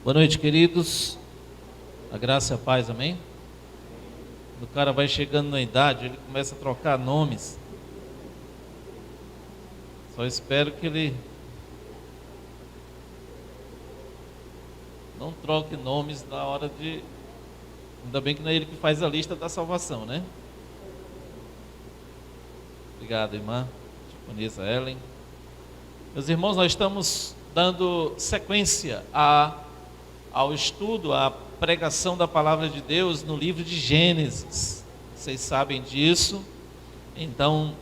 Boa noite, queridos. A graça e a paz, amém? Quando o cara vai chegando na idade, ele começa a trocar nomes. Só espero que ele não troque nomes na hora de... Ainda bem que não é ele que faz a lista da salvação, né? Obrigado, irmã. Diaconisa Ellen. Meus irmãos, nós estamos dando sequência ao estudo, à pregação da palavra de Deus no livro de Gênesis. Vocês sabem disso. Então,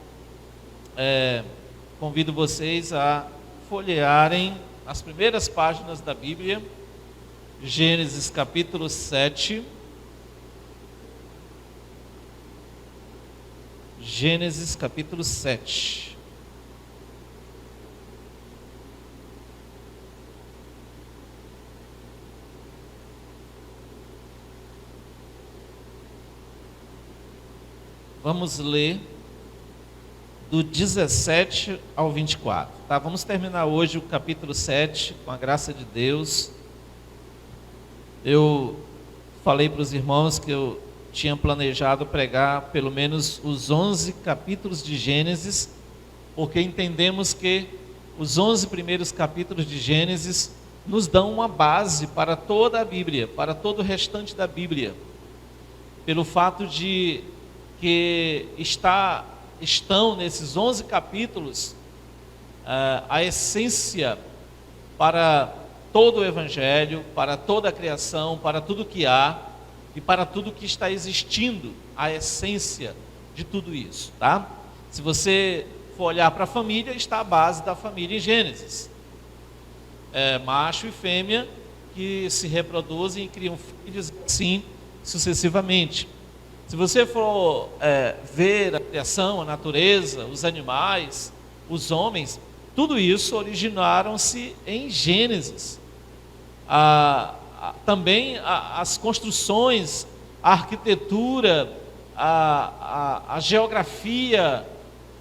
convido vocês a folhearem as primeiras páginas da Bíblia. Gênesis capítulo 7. Gênesis capítulo 7. Vamos ler do 17 ao 24. Tá? Vamos terminar hoje o capítulo 7, com a graça de Deus. Eu falei para os irmãos que eu tinha planejado pregar pelo menos os 11 capítulos de Gênesis, porque entendemos que os 11 primeiros capítulos de Gênesis nos dão uma base para toda a Bíblia, para todo o restante da Bíblia, pelo fato de que estão nesses 11 capítulos a essência para todo o Evangelho, para toda a criação, para tudo que há e para tudo que está existindo, a essência de tudo isso, tá? Se você for olhar para a família, está a base da família em Gênesis. Macho e fêmea que se reproduzem e criam filhos, assim sucessivamente. Se você for ver a criação, a natureza, os animais, os homens, tudo isso originaram-se em Gênesis. Também as construções, a arquitetura, a geografia,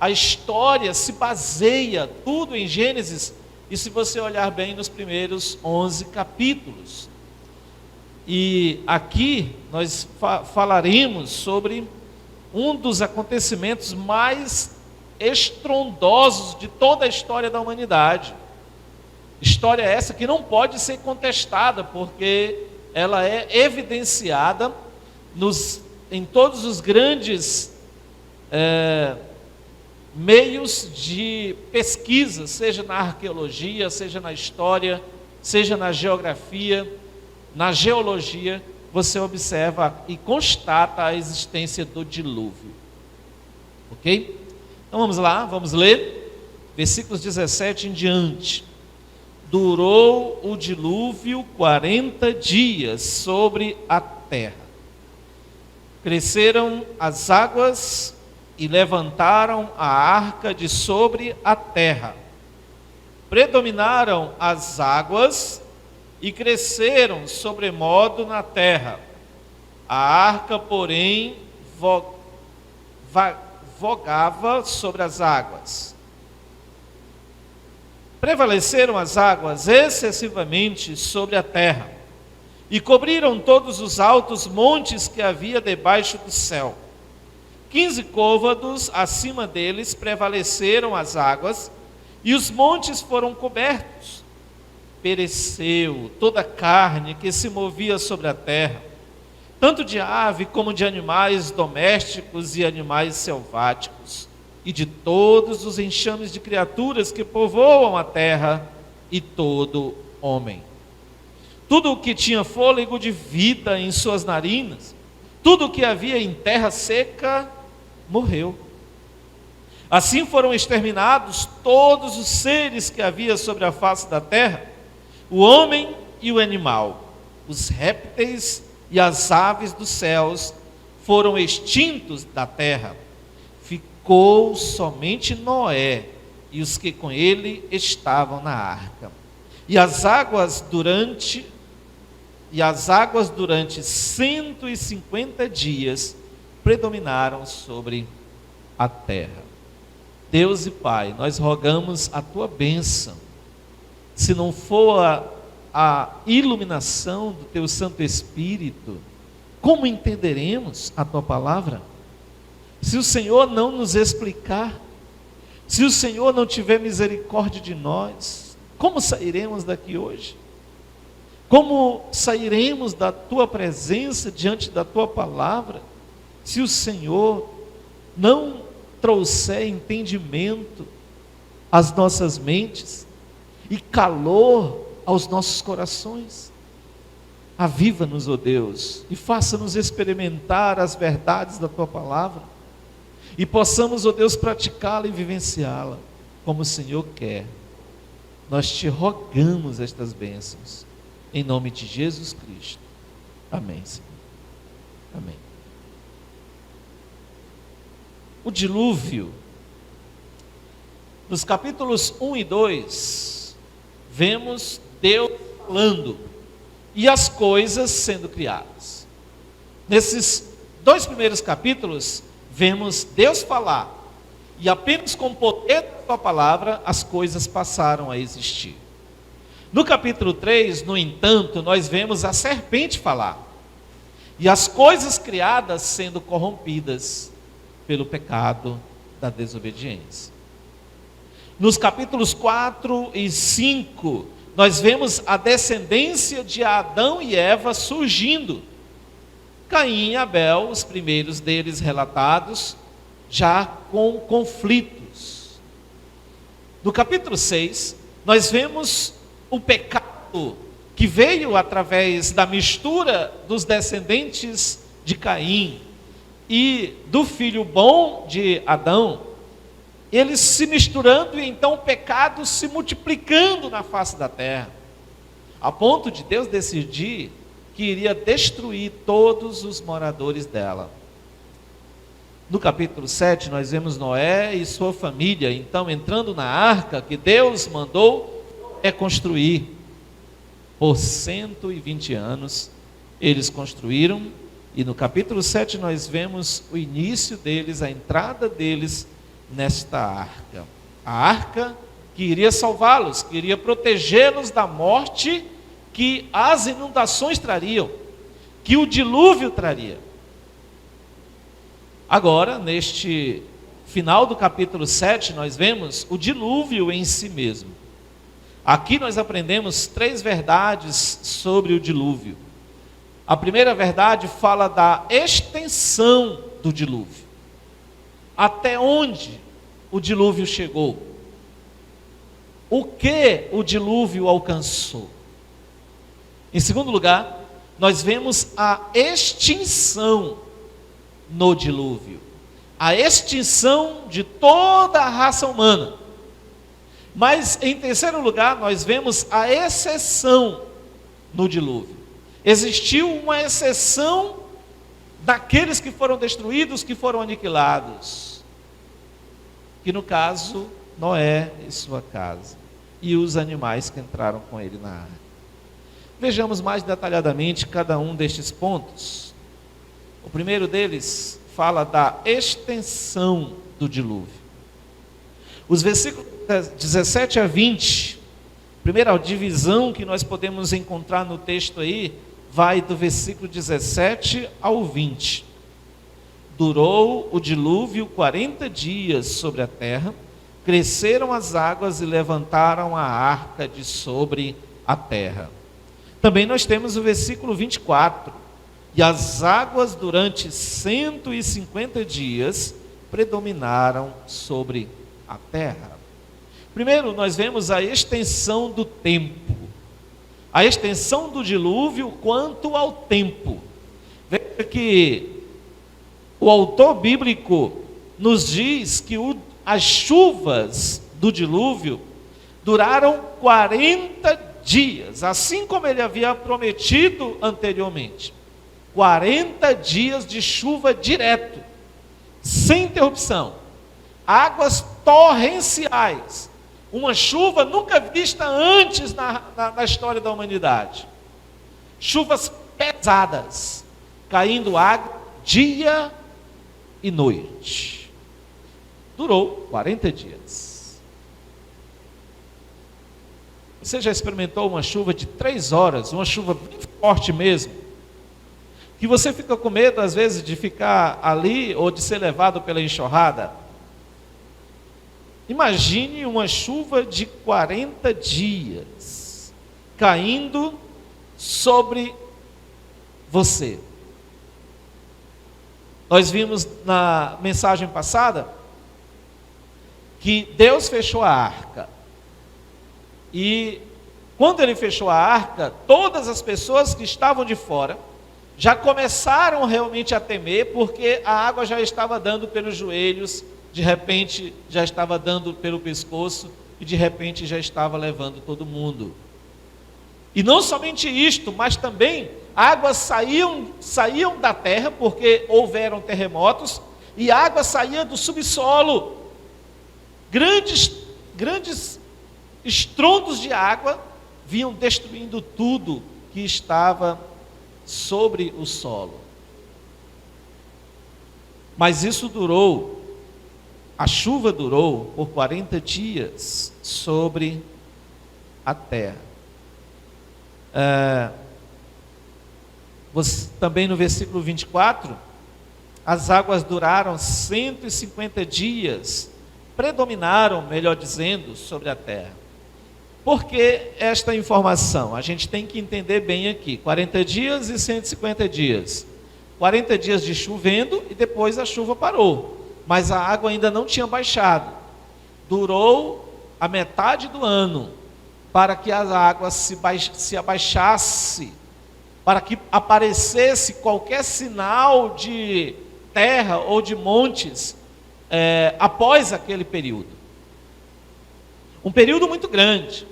a história se baseia tudo em Gênesis. E se você olhar bem nos primeiros 11 capítulos. E aqui nós falaremos sobre um dos acontecimentos mais estrondosos de toda a história da humanidade. História essa que não pode ser contestada, porque ela é evidenciada em todos os grandes meios de pesquisa, seja na arqueologia, seja na história, seja na geografia, na geologia. Você observa e constata a existência do dilúvio. Ok? Então vamos lá, vamos ler versículos 17 em diante. Durou o dilúvio 40 dias sobre a terra. Cresceram as águas e levantaram a arca de sobre a terra. Predominaram as águas e cresceram sobremodo na terra. A arca, porém, vogava sobre as águas. Prevaleceram as águas excessivamente sobre a terra, e cobriram todos os altos montes que havia debaixo do céu. 15 côvados acima deles prevaleceram as águas, e os montes foram cobertos. Pereceu toda a carne que se movia sobre a terra, tanto de ave como de animais domésticos e animais selváticos, e de todos os enxames de criaturas que povoam a terra, e todo homem. Tudo o que tinha fôlego de vida em suas narinas, tudo o que havia em terra seca, morreu. Assim foram exterminados todos os seres que havia sobre a face da terra, o homem e o animal, os répteis e as aves dos céus foram extintos da terra. Ficou somente Noé e os que com ele estavam na arca. E as águas durante 150 dias predominaram sobre a terra. Deus e Pai, nós rogamos a tua bênção. Se não for a iluminação do teu Santo Espírito, como entenderemos a tua palavra? Se o Senhor não nos explicar, se o Senhor não tiver misericórdia de nós, como sairemos daqui hoje? Como sairemos da tua presença diante da tua palavra, se o Senhor não trouxer entendimento às nossas mentes e calor aos nossos corações? Aviva-nos, ó Deus, e faça-nos experimentar as verdades da tua palavra, e possamos, ó Deus, praticá-la e vivenciá-la como o Senhor quer. Nós te rogamos estas bênçãos, em nome de Jesus Cristo. Amém, Senhor. Amém. O dilúvio, nos capítulos 1 e 2, vemos Deus falando e as coisas sendo criadas. Nesses 2 primeiros capítulos, vemos Deus falar, e apenas com o poder da sua palavra, as coisas passaram a existir. No capítulo 3, no entanto, nós vemos a serpente falar, e as coisas criadas sendo corrompidas pelo pecado da desobediência. Nos capítulos 4 e 5, nós vemos a descendência de Adão e Eva surgindo. Caim e Abel, os primeiros deles relatados, já com conflitos. No capítulo 6, nós vemos o pecado que veio através da mistura dos descendentes de Caim e do filho bom de Adão, eles se misturando, e então o pecado se multiplicando na face da terra, a ponto de Deus decidir que iria destruir todos os moradores dela. No capítulo 7, nós vemos Noé e sua família, então, entrando na arca que Deus mandou construir. Por 120 anos, eles construíram, e no capítulo 7 nós vemos o início deles, a entrada deles nesta arca. A arca que iria salvá-los, que iria protegê-los da morte que as inundações trariam, que o dilúvio traria. Agora, neste final do capítulo 7, nós vemos o dilúvio em si mesmo. Aqui nós aprendemos 3 verdades sobre o dilúvio. A primeira verdade fala da extensão do dilúvio. Até onde o dilúvio chegou? O que o dilúvio alcançou? Em segundo lugar, nós vemos a extinção no dilúvio. A extinção de toda a raça humana. Mas, em terceiro lugar, nós vemos a exceção no dilúvio. Existiu uma exceção daqueles que foram destruídos, que foram aniquilados. Que no caso, Noé e sua casa. E os animais que entraram com ele na arca. Vejamos mais detalhadamente cada um destes pontos. O primeiro deles fala da extensão do dilúvio. Os versículos 17 a 20, primeira divisão que nós podemos encontrar no texto aí, vai do versículo 17 ao 20. Durou o dilúvio 40 dias sobre a terra, cresceram as águas e levantaram a arca de sobre a terra. Também nós temos o versículo 24. E as águas durante 150 dias predominaram sobre a terra. Primeiro, nós vemos a extensão do tempo. A extensão do dilúvio quanto ao tempo. Veja que o autor bíblico nos diz que as chuvas do dilúvio duraram 40 dias, assim como ele havia prometido anteriormente. 40 dias de chuva direto, sem interrupção, águas torrenciais, uma chuva nunca vista antes na história da humanidade, chuvas pesadas, caindo água dia e noite, durou 40 dias. Você já experimentou uma chuva de 3 horas, uma chuva bem forte mesmo, que você fica com medo às vezes de ficar ali ou de ser levado pela enxurrada? Imagine uma chuva de 40 dias caindo sobre você. Nós vimos na mensagem passada que Deus fechou a arca. E quando ele fechou a arca, todas as pessoas que estavam de fora já começaram realmente a temer, porque a água já estava dando pelos joelhos, de repente já estava dando pelo pescoço e de repente já estava levando todo mundo. E não somente isto, mas também águas saíam da terra, porque houveram terremotos, e água saía do subsolo. Grandes estrondos de água vinham destruindo tudo que estava sobre o solo. Mas isso a chuva durou por 40 dias sobre a terra. Também no versículo 24, as águas duraram 150 dias, predominaram, melhor dizendo, sobre a terra. Por que esta informação? A gente tem que entender bem aqui, 40 dias e 150 dias. 40 dias de chovendo e depois a chuva parou, mas a água ainda não tinha baixado. Durou a metade do ano para que as águas se abaixasse, para que aparecesse qualquer sinal de terra ou de montes após aquele período. Um período muito grande.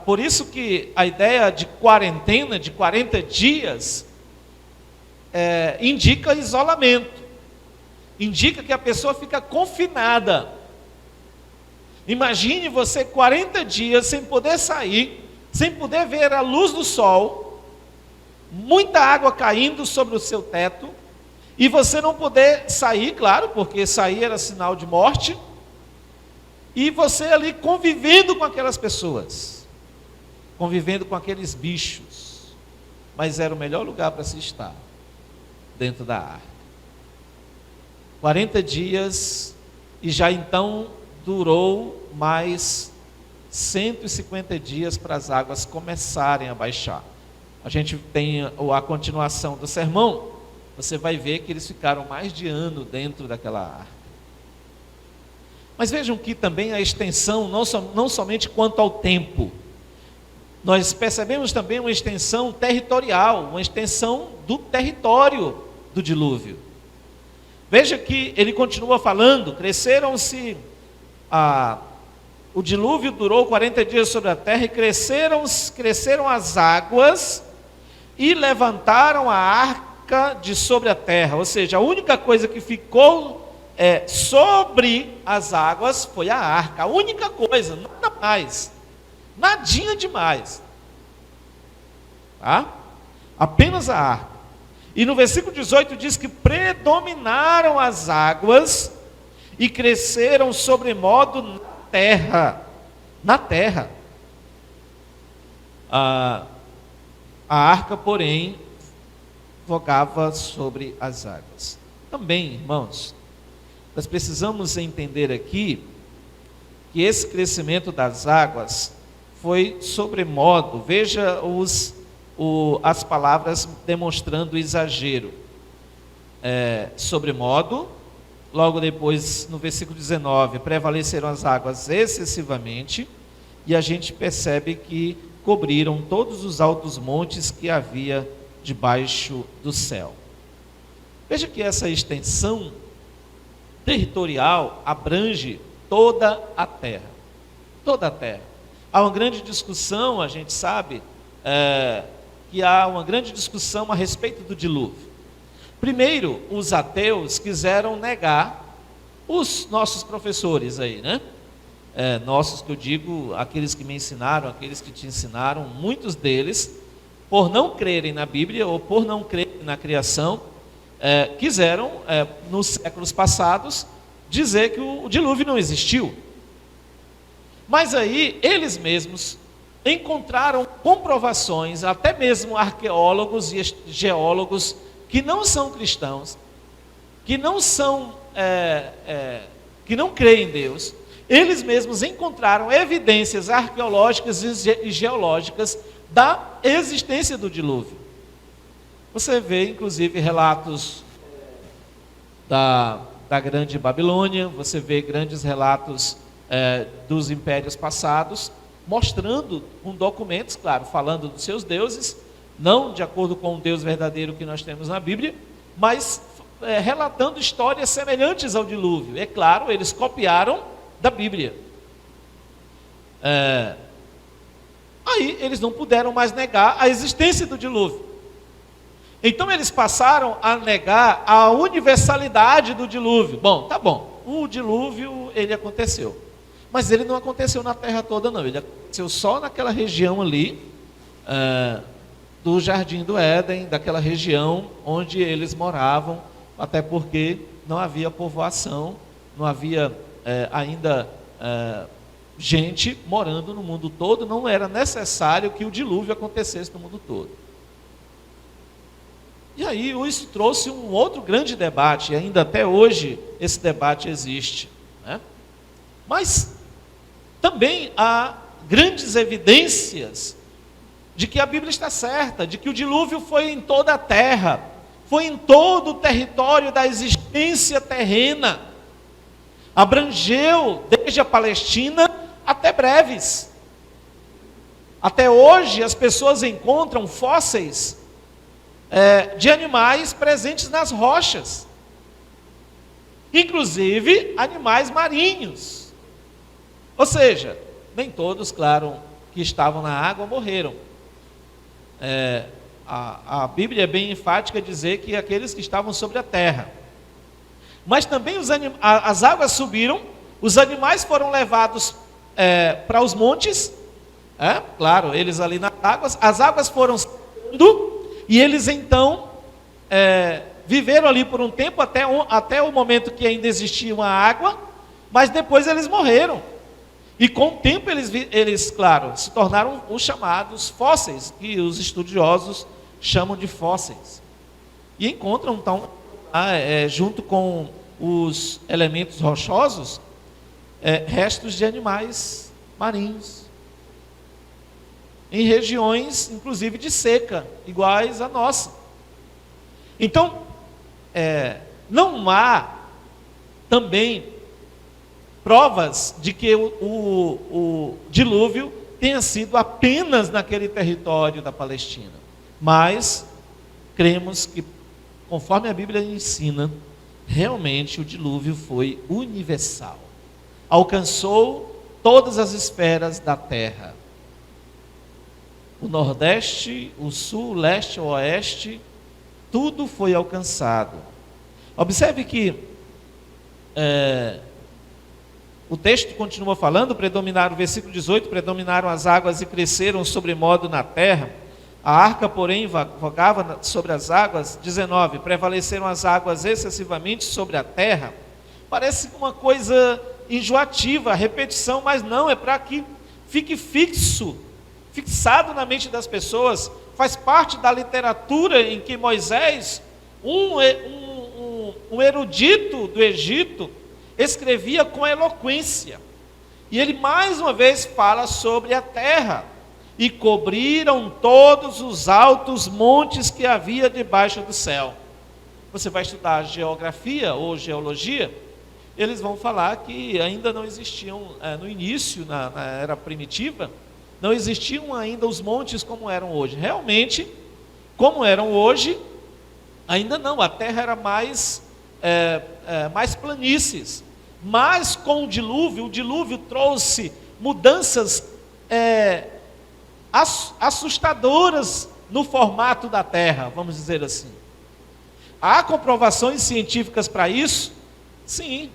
Por isso que a ideia de quarentena, de 40 dias, indica isolamento. Indica que a pessoa fica confinada. Imagine você 40 dias sem poder sair, sem poder ver a luz do sol, muita água caindo sobre o seu teto, e você não poder sair, claro, porque sair era sinal de morte, e você ali convivendo com aquelas pessoas, convivendo com aqueles bichos, mas era o melhor lugar para se estar, dentro da arca. 40 dias, e já então durou mais 150 dias para as águas começarem a baixar. A gente tem a continuação do sermão, você vai ver que eles ficaram mais de ano dentro daquela arca. Mas vejam que também a extensão, não somente quanto ao tempo, nós percebemos também uma extensão territorial, uma extensão do território do dilúvio. Veja que ele continua falando, o dilúvio durou 40 dias sobre a terra e cresceram as águas e levantaram a arca de sobre a terra. Ou seja, a única coisa que ficou sobre as águas foi a arca. A única coisa, nada mais, nadinha demais. Tá? Apenas a arca. E no versículo 18 diz que predominaram as águas e cresceram sobremodo na terra. Na terra. A arca, porém, vogava sobre as águas. Também, irmãos, nós precisamos entender aqui que esse crescimento das águas foi sobremodo. Veja as palavras demonstrando o exagero. Sobremodo, logo depois no versículo 19, prevaleceram as águas excessivamente, e a gente percebe que cobriram todos os altos montes que havia debaixo do céu. Veja que essa extensão territorial abrange toda a terra. Toda a terra. Há uma grande discussão, a gente sabe, que há uma grande discussão a respeito do dilúvio. Primeiro, os ateus quiseram negar os nossos professores aí, né? Nossos, que eu digo, aqueles que me ensinaram, aqueles que te ensinaram, muitos deles, por não crerem na Bíblia ou por não crerem na criação, quiseram, nos séculos passados, dizer que o dilúvio não existiu. Mas aí eles mesmos encontraram comprovações, até mesmo arqueólogos e geólogos que não são cristãos, que não são, que não creem em Deus, eles mesmos encontraram evidências arqueológicas e geológicas da existência do dilúvio. Você vê, inclusive, relatos da grande Babilônia, você vê grandes relatos dos impérios passados, mostrando com documentos, claro, falando dos seus deuses, não de acordo com o Deus verdadeiro que nós temos na Bíblia, mas relatando histórias semelhantes ao dilúvio. É claro, eles copiaram da Bíblia. Aí eles não puderam mais negar a existência do dilúvio. Então eles passaram a negar a universalidade do dilúvio. Bom, tá bom, o dilúvio ele aconteceu, mas ele não aconteceu na terra toda não, ele aconteceu só naquela região ali, do Jardim do Éden, daquela região onde eles moravam, até porque não havia povoação, não havia ainda gente morando no mundo todo, não era necessário que o dilúvio acontecesse no mundo todo. E aí isso trouxe um outro grande debate, e ainda até hoje esse debate existe, né? Mas também há grandes evidências de que a Bíblia está certa, de que o dilúvio foi em toda a terra, foi em todo o território da existência terrena, abrangeu desde a Palestina até Breves. Até hoje as pessoas encontram fósseis de animais presentes nas rochas, inclusive animais marinhos. Ou seja, nem todos, claro, que estavam na água morreram. A Bíblia é bem enfática em dizer que aqueles que estavam sobre a terra. Mas também as águas subiram, os animais foram levados para os montes, claro, eles ali nas águas, as águas foram subindo, e eles então viveram ali por um tempo, até o momento que ainda existia uma água, mas depois eles morreram. E com o tempo eles, claro, se tornaram os chamados fósseis, que os estudiosos chamam de fósseis. E encontram então, junto com os elementos rochosos, restos de animais marinhos, em regiões, inclusive, de seca, iguais à nossa. Então, não há também provas de que o dilúvio tenha sido apenas naquele território da Palestina. Mas cremos que, conforme a Bíblia ensina, realmente o dilúvio foi universal. Alcançou todas as esferas da terra. O Nordeste, o Sul, o Leste, o Oeste, tudo foi alcançado. Observe que o texto continua falando, predominaram, versículo 18, predominaram as águas e cresceram sobremodo na terra. A arca, porém, vagava sobre as águas. 19, prevaleceram as águas excessivamente sobre a terra. Parece uma coisa enjoativa, repetição, mas não, é para que fique fixado na mente das pessoas. Faz parte da literatura em que Moisés, um erudito do Egito, escrevia com eloquência. E ele mais uma vez fala sobre a terra. E cobriram todos os altos montes que havia debaixo do céu. Você vai estudar geografia ou geologia, eles vão falar que ainda não existiam, no início, na era primitiva, não existiam ainda os montes como eram hoje. Realmente, como eram hoje, ainda não, a terra era mais planícies. Mas com o dilúvio trouxe mudanças assustadoras no formato da terra, vamos dizer assim. Há comprovações científicas para isso? Sim.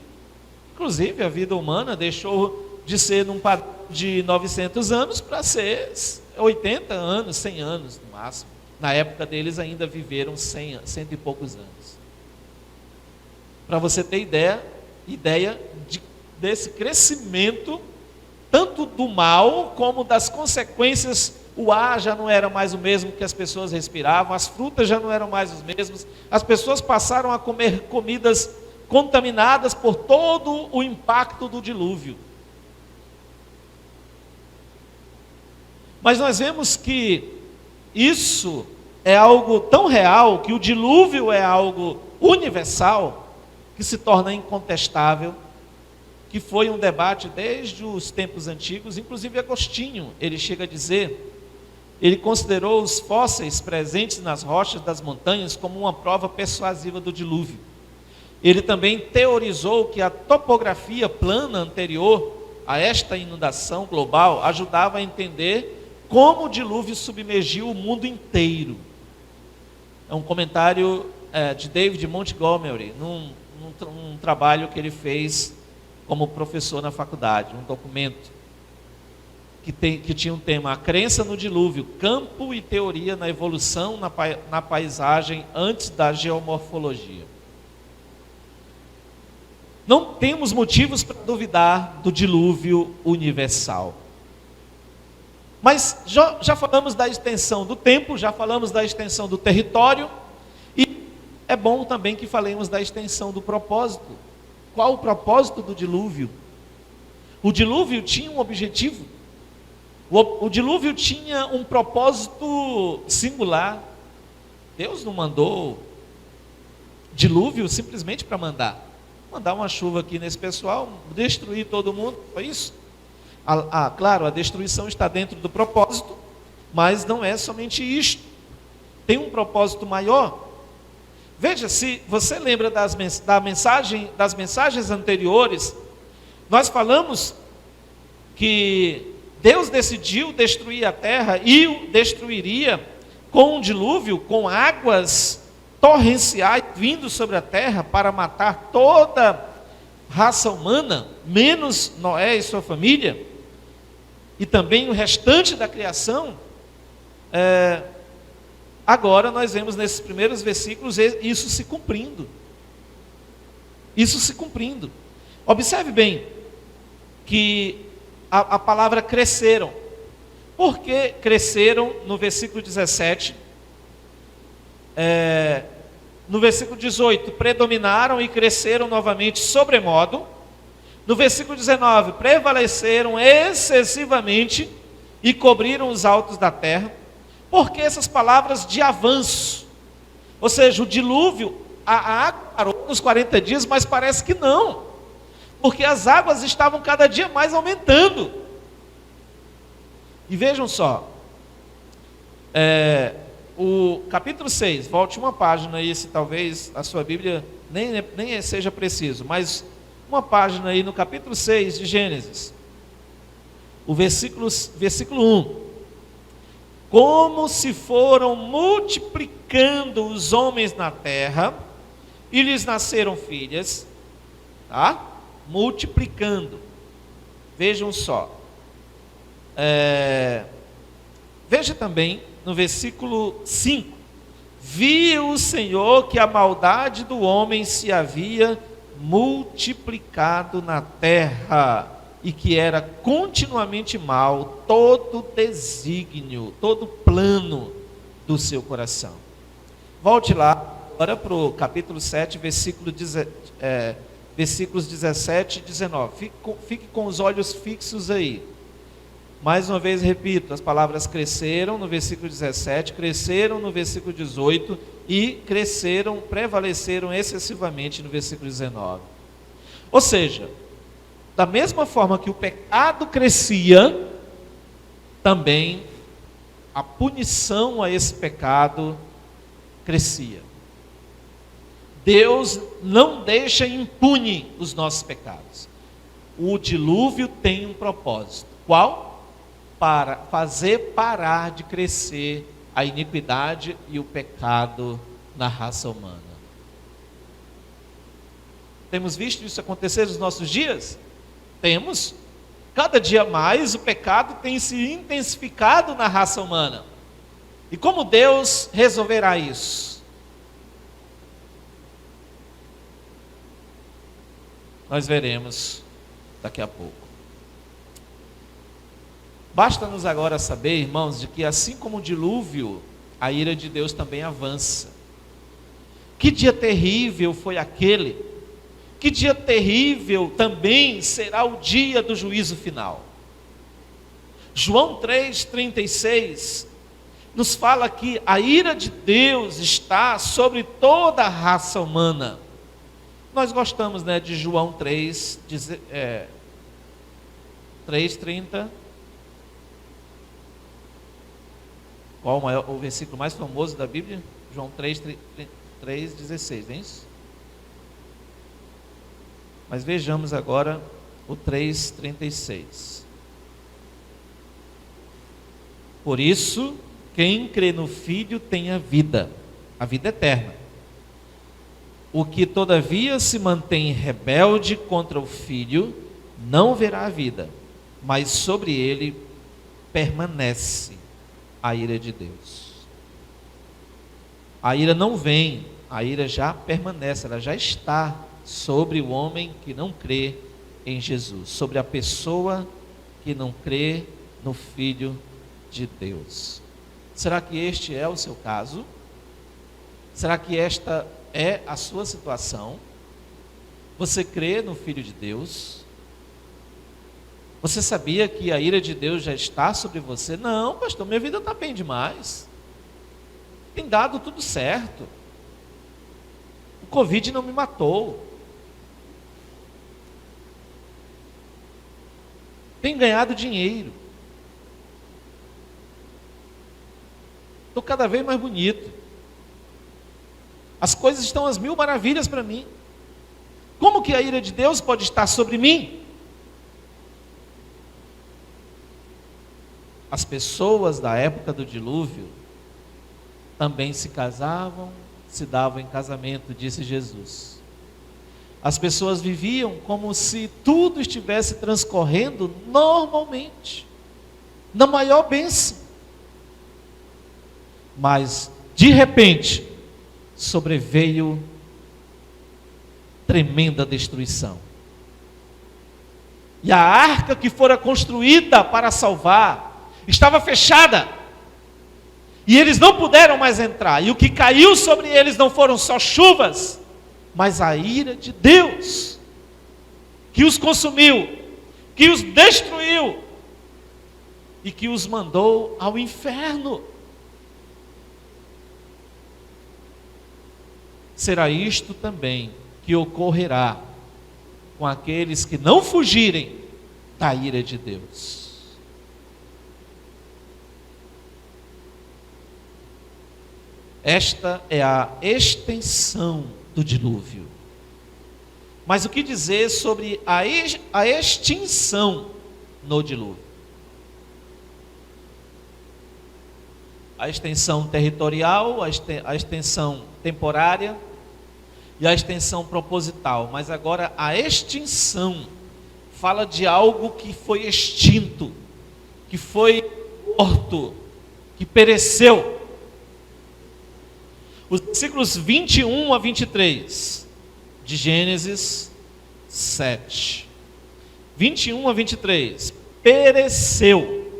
Inclusive, a vida humana deixou de ser num padrão de 900 anos para ser 80 anos, 100 anos no máximo. Na época deles ainda viveram 100 e poucos anos. Para você ter ideia desse crescimento tanto do mal como das consequências. O ar já não era mais o mesmo que as pessoas respiravam, as frutas já não eram mais os mesmos, as pessoas passaram a comer comidas contaminadas por todo o impacto do dilúvio. Mas nós vemos que isso é algo tão real, que o dilúvio é algo universal, que se torna incontestável, que foi um debate desde os tempos antigos. Inclusive Agostinho, ele chega a dizer, ele considerou os fósseis presentes nas rochas das montanhas como uma prova persuasiva do dilúvio. Ele também teorizou que a topografia plana anterior a esta inundação global ajudava a entender como o dilúvio submergiu o mundo inteiro. É um comentário de David Montgomery, num trabalho que ele fez como professor na faculdade, um documento que tinha um tema: a crença no dilúvio, campo e teoria na evolução na paisagem antes da geomorfologia. Não temos motivos para duvidar do dilúvio universal. Mas já falamos da extensão do tempo, já falamos da extensão do território, e é bom também que falemos da extensão do propósito. Qual o propósito do dilúvio? O dilúvio tinha um objetivo. O dilúvio tinha um propósito singular. Deus não mandou dilúvio simplesmente para mandar uma chuva aqui nesse pessoal, destruir todo mundo, foi isso? Claro, a destruição está dentro do propósito, mas não é somente isto. Tem um propósito maior. Veja, se você lembra das mensagens anteriores, nós falamos que Deus decidiu destruir a terra e o destruiria com um dilúvio, com águas torrenciais vindo sobre a terra para matar toda a raça humana, menos Noé e sua família, e também o restante da criação. Agora nós vemos nesses primeiros versículos isso se cumprindo. Isso se cumprindo. Observe bem que a palavra cresceram. Por que cresceram no versículo 17? No versículo 18, predominaram e cresceram novamente sobremodo. No versículo 19, prevaleceram excessivamente e cobriram os altos da terra. Porque essas palavras de avanço, ou seja, o dilúvio, a água parou nos 40 dias, mas parece que não, porque as águas estavam cada dia mais aumentando. E vejam só, o capítulo 6, volte uma página aí, se talvez a sua Bíblia nem seja preciso, mas uma página aí no capítulo 6 de Gênesis, o versículo 1. Como se foram multiplicando os homens na terra, e lhes nasceram filhas, tá? Multiplicando. Vejam só. Veja também no versículo 5. Viu o Senhor que a maldade do homem se havia multiplicado na terra, e que era continuamente mal todo desígnio, todo plano do seu coração. Volte lá agora para o capítulo 7, versículos 17 e 19. Fique com os olhos fixos aí. Mais uma vez repito, as palavras cresceram no versículo 17, cresceram no versículo 18 e cresceram, prevaleceram excessivamente no versículo 19. Ou seja, da mesma forma que o pecado crescia, também a punição a esse pecado crescia. Deus não deixa impune os nossos pecados. O dilúvio tem um propósito. Qual? Para fazer parar de crescer a iniquidade e o pecado na raça humana. Temos visto isso acontecer nos nossos dias? Temos. Cada dia mais o pecado tem se intensificado na raça humana. E como Deus resolverá isso? Nós veremos daqui a pouco. Basta-nos agora saber, irmãos, de que assim como o dilúvio, a ira de Deus também avança. Que dia terrível foi aquele? Que dia terrível também será o dia do juízo final. João 3,36 nos fala que a ira de Deus está sobre toda a raça humana. Nós gostamos, de João 3,30. Qual o versículo mais famoso da Bíblia? João 3,16, não é isso? Mas vejamos agora o 3,36. Por isso, quem crê no Filho tem a vida eterna. O que todavia se mantém rebelde contra o Filho, não verá a vida, mas sobre ele permanece a ira de Deus. A ira não vem, a ira já permanece, ela já está sobre o homem que não crê em Jesus, sobre a pessoa que não crê no Filho de Deus. Será que este é o seu caso? Será que esta é a sua situação? Você crê no Filho de Deus? Você sabia que a ira de Deus já está sobre você? Não, pastor, minha vida está bem demais. Tem dado tudo certo. O Covid não me matou. Tenho ganhado dinheiro. Estou cada vez mais bonito. As coisas estão às mil maravilhas para mim. Como que a ira de Deus pode estar sobre mim? As pessoas da época do dilúvio também se casavam, se davam em casamento, disse Jesus. As pessoas viviam como se tudo estivesse transcorrendo normalmente, na maior bênção. Mas, de repente, sobreveio tremenda destruição. E a arca que fora construída para salvar estava fechada. E eles não puderam mais entrar. E o que caiu sobre eles não foram só chuvas, mas a ira de Deus, que os consumiu, que os destruiu e que os mandou ao inferno. Será isto também que ocorrerá com aqueles que não fugirem da ira de Deus. Esta é a extensão do dilúvio. Mas o que dizer sobre a extinção no dilúvio? A extensão territorial, a extensão temporária e a extensão proposital. Mas agora a extinção fala de algo que foi extinto, que foi morto, que pereceu. Os versículos 21 a 23 de Gênesis 7. 21 a 23. Pereceu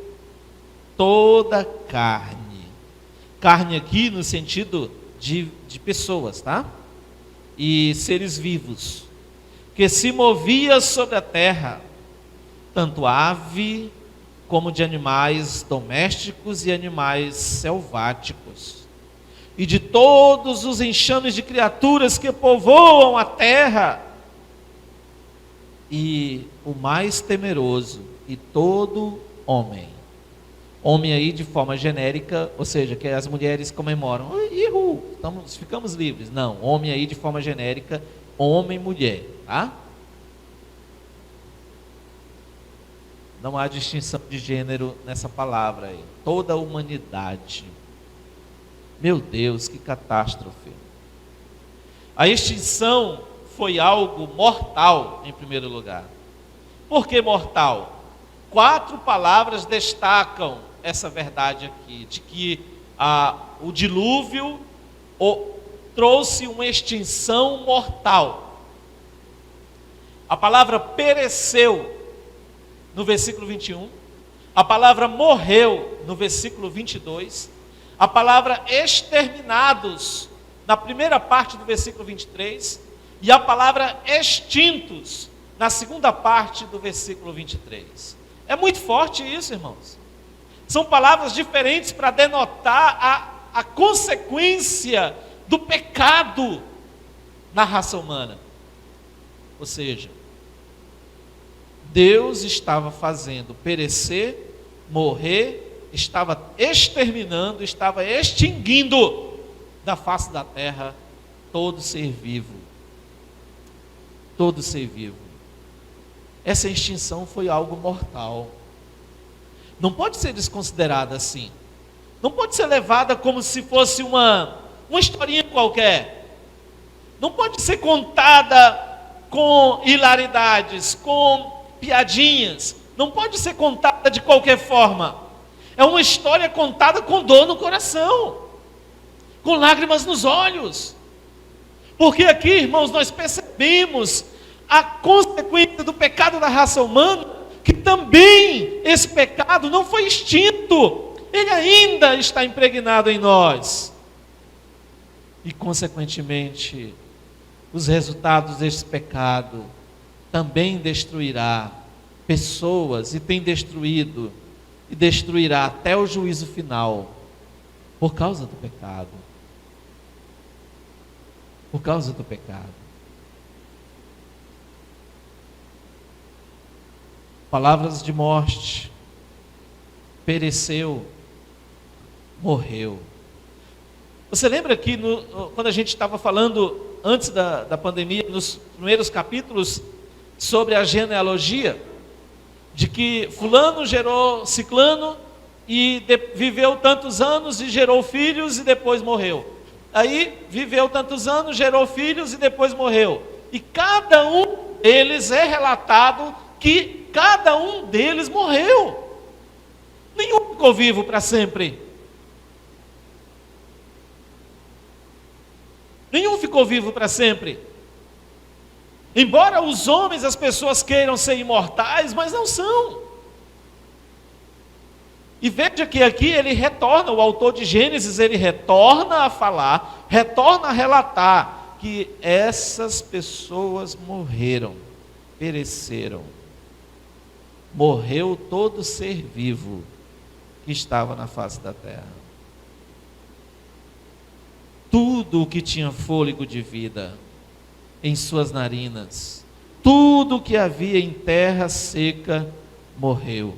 toda a carne. Carne aqui no sentido de pessoas, tá? E seres vivos, que se movia sobre a terra, tanto ave como de animais domésticos e animais selváticos, e de todos os enxames de criaturas que povoam a terra, e o mais temeroso, e todo homem. Homem aí de forma genérica, ou seja, que as mulheres comemoram, ficamos livres. Não, homem aí de forma genérica, homem e mulher, tá? Não há distinção de gênero nessa palavra aí. Toda a humanidade. Meu Deus, que catástrofe. A extinção foi algo mortal, em primeiro lugar. Por que mortal? 4 palavras destacam essa verdade aqui, de que o dilúvio trouxe uma extinção mortal. A palavra pereceu, no versículo 21. A palavra morreu no versículo 22. A palavra exterminados na primeira parte do versículo 23. E a palavra extintos na segunda parte do versículo 23. É muito forte isso, irmãos. São palavras diferentes para denotar a consequência do pecado na raça humana. Ou seja, Deus estava fazendo perecer, morrer, estava exterminando, estava extinguindo da face da terra todo ser vivo. Todo ser vivo. Essa extinção foi algo mortal. Não pode ser desconsiderada assim. Não pode ser levada como se fosse uma historinha qualquer. Não pode ser contada com hilaridades, com piadinhas. Não pode ser contada de qualquer forma. É uma história contada com dor no coração, com lágrimas nos olhos. Porque aqui, irmãos, nós percebemos a consequência do pecado da raça humana, que também esse pecado não foi extinto, ele ainda está impregnado em nós. E, consequentemente, os resultados desse pecado também destruirá pessoas, e tem destruído, e destruirá até o juízo final, por causa do pecado. Por causa do pecado. Palavras de morte, pereceu, morreu. Você lembra que quando a gente estava falando, antes da pandemia, nos primeiros capítulos, sobre a genealogia, de que fulano gerou ciclano, e viveu tantos anos e gerou filhos e depois morreu. Aí viveu tantos anos, gerou filhos e depois morreu. E cada um deles é relatado que cada um deles morreu. Nenhum ficou vivo para sempre. Nenhum ficou vivo para sempre. Embora os homens, as pessoas queiram ser imortais, mas não são. E veja que aqui ele retorna, o autor de Gênesis, ele retorna a falar, retorna a relatar que essas pessoas morreram, pereceram. Morreu todo ser vivo que estava na face da terra. Tudo o que tinha fôlego de vida em suas narinas, tudo o que havia em terra seca, morreu.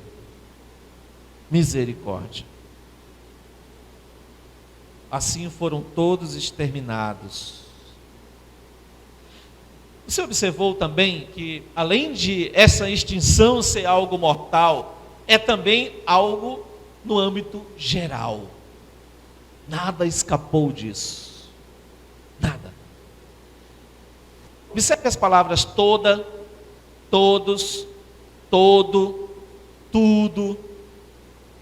Misericórdia. Assim foram todos exterminados. Você observou também que, além de essa extinção ser algo mortal, é também algo no âmbito geral. Nada escapou disso. Nada. Observe as palavras toda, todos, todo, tudo.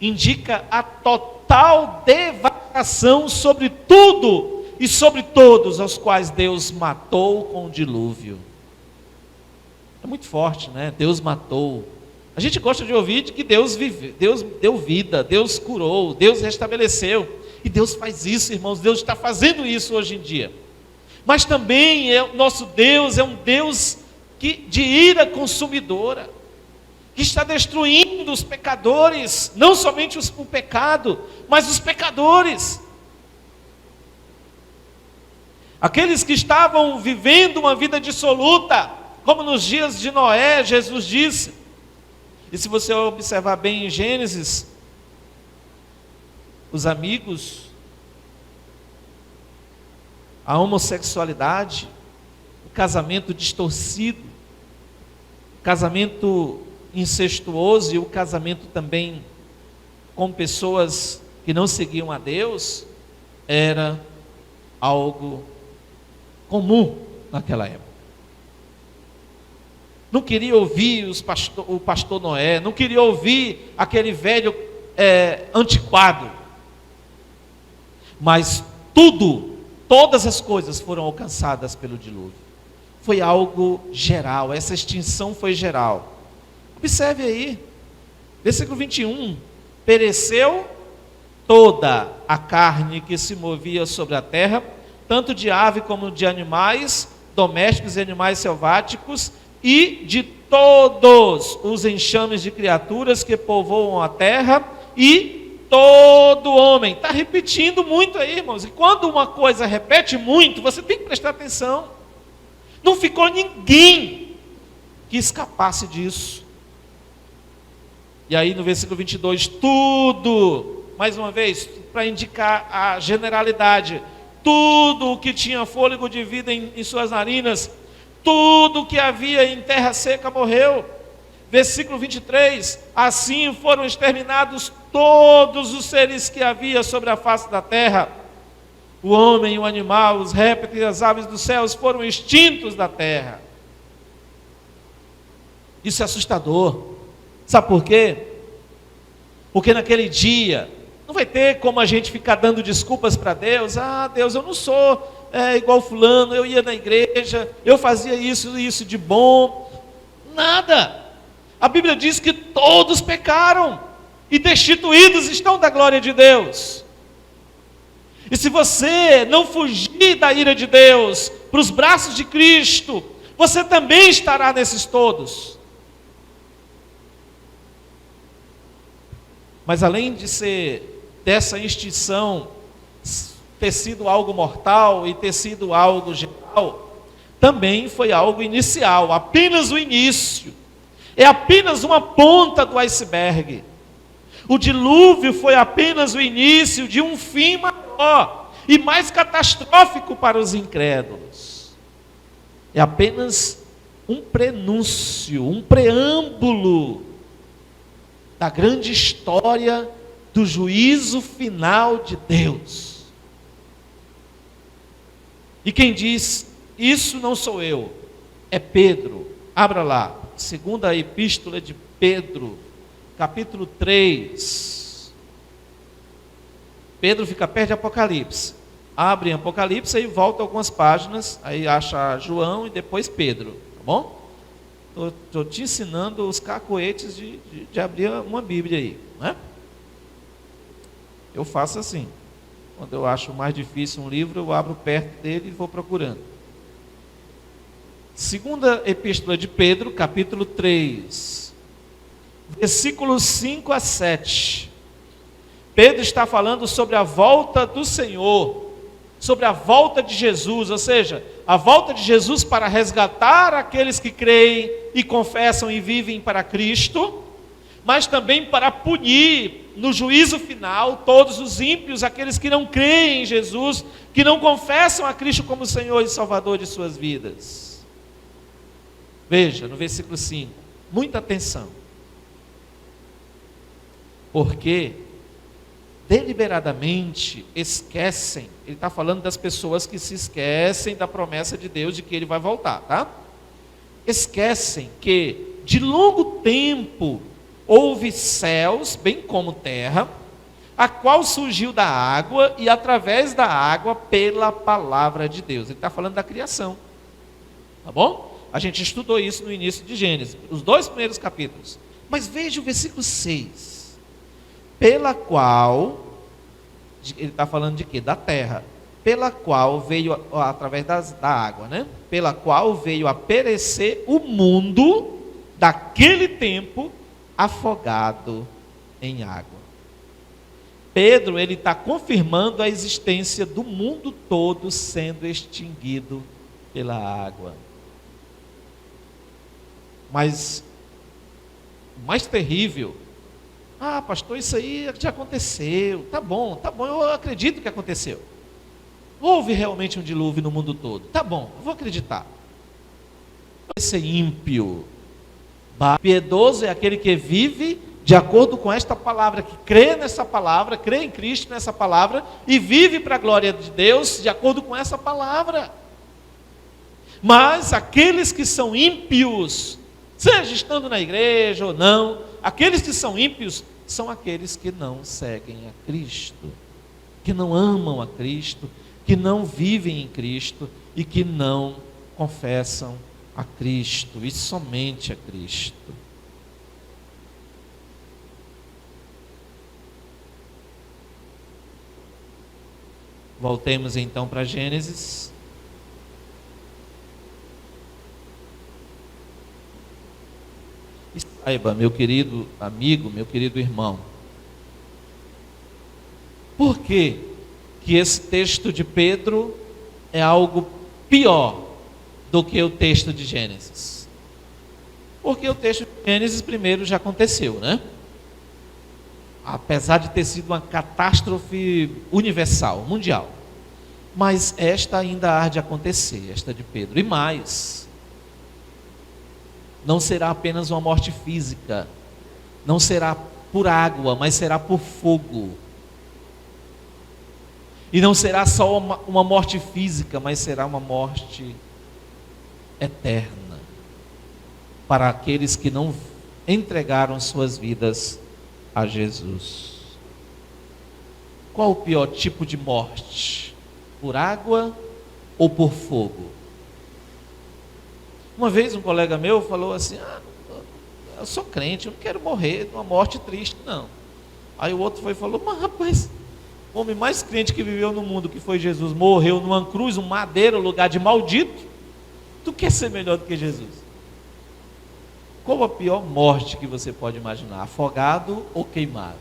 Indica a total devastação sobre tudo e sobre todos aos quais Deus matou com o dilúvio. É muito forte, né? Deus matou. A gente gosta de ouvir de que Deus deu vida, Deus curou, Deus restabeleceu. E Deus faz isso, irmãos, Deus está fazendo isso hoje em dia. Mas também o nosso Deus é um Deus de ira consumidora, que está destruindo os pecadores, não somente o pecado, mas os pecadores. Aqueles que estavam vivendo uma vida dissoluta, como nos dias de Noé, Jesus disse. E se você observar bem em Gênesis, os amigos, a homossexualidade, o casamento distorcido, o casamento incestuoso e o casamento também com pessoas que não seguiam a Deus, era algo comum naquela época. Não queria ouvir o pastor Noé, não queria ouvir aquele velho antiquado, mas todas as coisas foram alcançadas pelo dilúvio. Foi algo geral, essa extinção foi geral. Observe aí, Versículo 21. Pereceu toda a carne que se movia sobre a terra, tanto de ave como de animais domésticos e animais selváticos, e de todos os enxames de criaturas que povoam a terra, e todo homem. Está repetindo muito aí, irmãos. E quando uma coisa repete muito, você tem que prestar atenção. Não ficou ninguém que escapasse disso. E aí no versículo 22, tudo, mais uma vez, para indicar a generalidade, tudo o que tinha fôlego de vida em suas narinas, tudo que havia em terra seca morreu. Versículo 23, assim foram exterminados todos os seres que havia sobre a face da terra. O homem, o animal, os répteis e as aves dos céus foram extintos da terra. Isso é assustador. Sabe por quê? Porque naquele dia, não vai ter como a gente ficar dando desculpas para Deus. Ah, Deus, eu não sou igual fulano, eu ia na igreja, eu fazia isso e isso de bom. Nada. A Bíblia diz que todos pecaram e destituídos estão da glória de Deus. E se você não fugir da ira de Deus para os braços de Cristo, você também estará nesses todos. Mas além de ser dessa extinção ter sido algo mortal e ter sido algo geral, também foi algo inicial, apenas o início. É apenas uma ponta do iceberg. O dilúvio foi apenas o início de um fim maior e mais catastrófico para os incrédulos. É apenas um prenúncio, um preâmbulo da grande história do juízo final de Deus. E quem diz, isso não sou eu, é Pedro. Abra lá, segunda epístola de Pedro, capítulo 3. Pedro fica perto de Apocalipse. Abre em Apocalipse e volta algumas páginas, aí acha João e depois Pedro, tá bom? Estou te ensinando os cacoetes de abrir uma Bíblia aí, né? Eu faço assim. Quando eu acho mais difícil um livro, eu abro perto dele e vou procurando. Segunda epístola de Pedro, capítulo 3, versículos 5 a 7. Pedro está falando sobre a volta do Senhor, sobre a volta de Jesus, ou seja, a volta de Jesus para resgatar aqueles que creem e confessam e vivem para Cristo, mas também para punir no juízo final todos os ímpios, aqueles que não creem em Jesus, que não confessam a Cristo como Senhor e Salvador de suas vidas. Veja, no versículo 5, muita atenção. Porque deliberadamente esquecem, ele está falando das pessoas que se esquecem da promessa de Deus de que ele vai voltar, tá? Esquecem que de longo tempo houve céus, bem como terra, a qual surgiu da água e através da água pela palavra de Deus. Ele está falando da criação, tá bom? A gente estudou isso no início de Gênesis, os 2 primeiros capítulos. Mas veja o versículo 6. Pela qual, ele está falando de quê? Da terra. Pela qual veio, através da água, né? Pela qual veio a perecer o mundo daquele tempo afogado em água. Pedro, ele está confirmando a existência do mundo todo sendo extinguido pela água. Mas o mais terrível, pastor, isso aí já aconteceu. Tá bom, eu acredito que aconteceu. Houve realmente um dilúvio no mundo todo. Tá bom, eu vou acreditar. Esse ímpio, piedoso é aquele que vive de acordo com esta palavra, que crê nessa palavra, crê em Cristo nessa palavra e vive para a glória de Deus de acordo com essa palavra. Mas aqueles que são ímpios, seja estando na igreja ou não, aqueles que são ímpios são aqueles que não seguem a Cristo, que não amam a Cristo, que não vivem em Cristo e que não confessam a Cristo e somente a Cristo. Voltemos então para Gênesis. E saiba, meu querido amigo, meu querido irmão, por que esse texto de Pedro é algo pior do que o texto de Gênesis? Porque o texto de Gênesis primeiro já aconteceu, né? Apesar de ter sido uma catástrofe universal, mundial. Mas esta ainda há de acontecer, esta de Pedro. E mais, não será apenas uma morte física, não será por água, mas será por fogo. E não será só uma morte física, mas será uma morte eterna para aqueles que não entregaram suas vidas a Jesus. Qual o pior tipo de morte? Por água ou por fogo? Uma vez um colega meu falou assim: eu sou crente, eu não quero morrer de uma morte triste, não. Aí o outro foi e falou: mas rapaz, o homem mais crente que viveu no mundo, que foi Jesus, morreu numa cruz, um madeiro, lugar de maldito. Tu quer ser melhor do que Jesus? Qual a pior morte que você pode imaginar? Afogado ou queimado?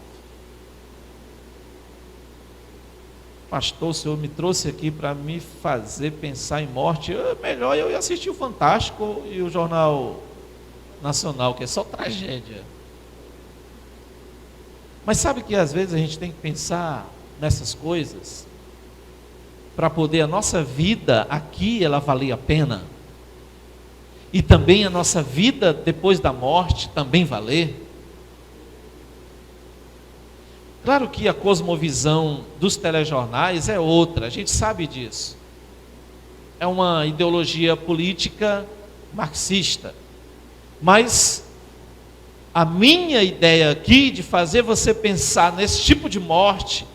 Pastor, o senhor me trouxe aqui para me fazer pensar em morte. Melhor eu ir assistir o Fantástico e o Jornal Nacional, que é só tragédia. Mas sabe que às vezes a gente tem que pensar nessas coisas para poder a nossa vida aqui ela valer a pena, e também a nossa vida depois da morte também valer. Claro que a cosmovisão dos telejornais é outra, a gente sabe disso. É uma ideologia política marxista. Mas a minha ideia aqui de fazer você pensar nesse tipo de morte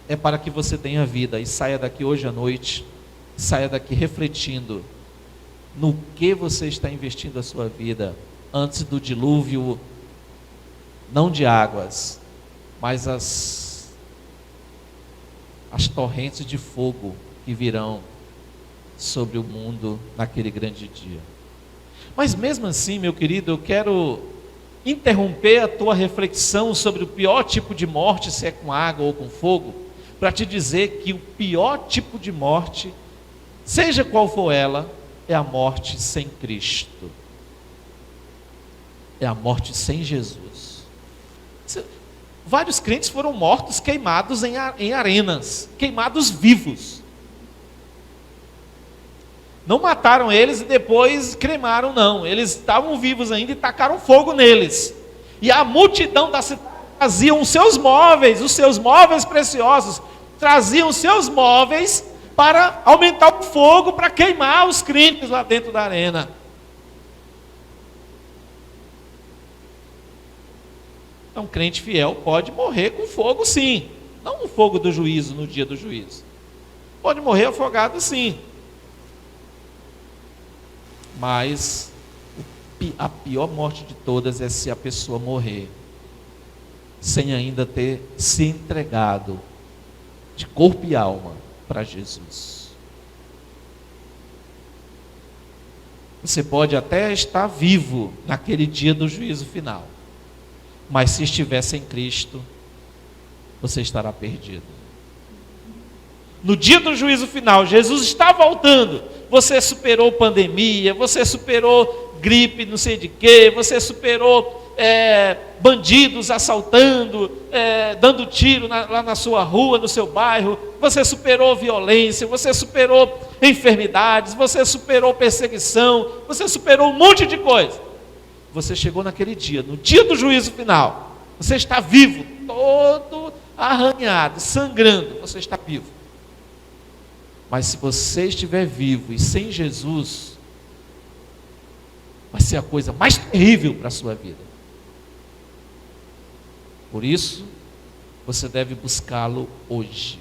é para que você tenha vida e saia daqui hoje à noite, saia daqui refletindo no que você está investindo a sua vida antes do dilúvio, não de águas, mas as torrentes de fogo que virão sobre o mundo naquele grande dia. Mas mesmo assim, meu querido, eu quero interromper a tua reflexão sobre o pior tipo de morte, se é com água ou com fogo, para te dizer que o pior tipo de morte, seja qual for ela, é a morte sem Cristo. É a morte sem Jesus. Vários crentes foram mortos, queimados em arenas, queimados vivos. Não mataram eles e depois cremaram, não. Eles estavam vivos ainda e tacaram fogo neles. E a multidão da cidade trazia os seus móveis preciosos, traziam os seus móveis para aumentar o fogo, para queimar os crentes lá dentro da arena. Então, crente fiel pode morrer com fogo, sim. Não o fogo do juízo, no dia do juízo. Pode morrer afogado, sim. Mas a pior morte de todas é se a pessoa morrer sem ainda ter se entregado de corpo e alma para Jesus. Você pode até estar vivo naquele dia do juízo final, mas se estiver sem Cristo, você estará perdido. No dia do juízo final, Jesus está voltando. Você superou pandemia, você superou gripe, não sei de quê, você superou bandidos assaltando, dando tiro lá na sua rua, no seu bairro, você superou violência, você superou enfermidades, você superou perseguição, você superou um monte de coisa. Você chegou naquele dia, no dia do juízo final, você está vivo, todo arranhado, sangrando, você está vivo. Mas se você estiver vivo e sem Jesus, vai ser a coisa mais terrível para a sua vida. Por isso, você deve buscá-lo hoje.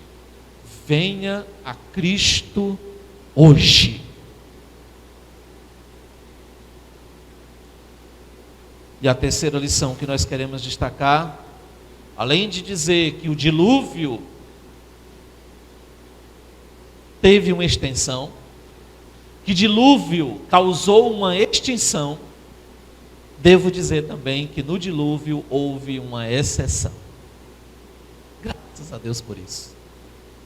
Venha a Cristo hoje. E a terceira lição que nós queremos destacar, além de dizer que o dilúvio teve uma extensão, que dilúvio causou uma extinção, devo dizer também que no dilúvio houve uma exceção. Graças a Deus por isso.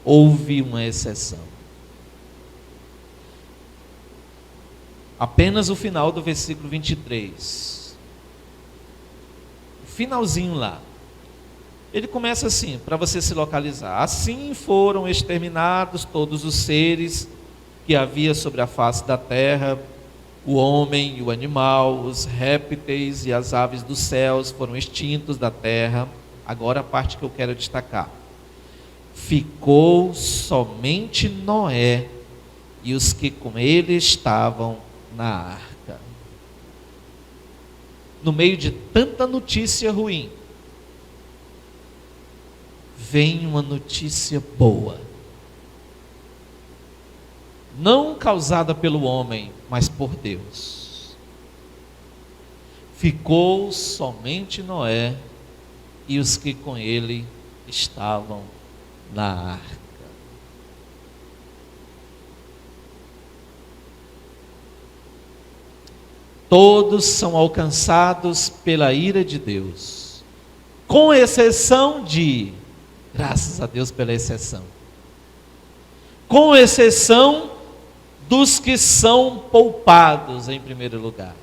Houve uma exceção. Apenas o final do versículo 23. O finalzinho lá. Ele começa assim, para você se localizar. Assim foram exterminados todos os seres que havia sobre a face da terra, o homem e o animal, os répteis e as aves dos céus foram extintos da terra. Agora a parte que eu quero destacar. Ficou somente Noé e os que com ele estavam na arca. No meio de tanta notícia ruim, vem uma notícia boa. Não causada pelo homem, mas por Deus. Ficou somente Noé e os que com ele estavam na arca. Todos são alcançados pela ira de Deus, com exceção de, graças a Deus pela exceção, com exceção dos que são poupados em primeiro lugar.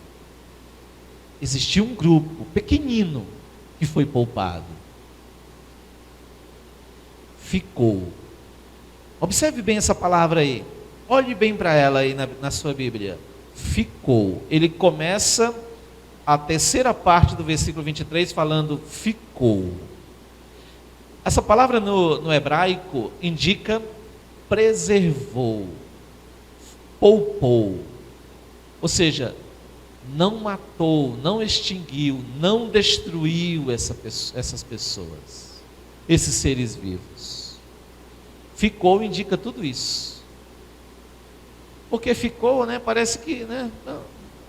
Existiu um grupo pequenino que foi poupado. Ficou. Observe bem essa palavra aí. Olhe bem para ela aí na sua Bíblia. Ficou. Ele começa a terceira parte do versículo 23 falando ficou. Essa palavra no hebraico indica preservou, poupou, ou seja, não matou, não extinguiu, não destruiu essas pessoas, esses seres vivos. Ficou indica tudo isso, porque ficou, parece que, não,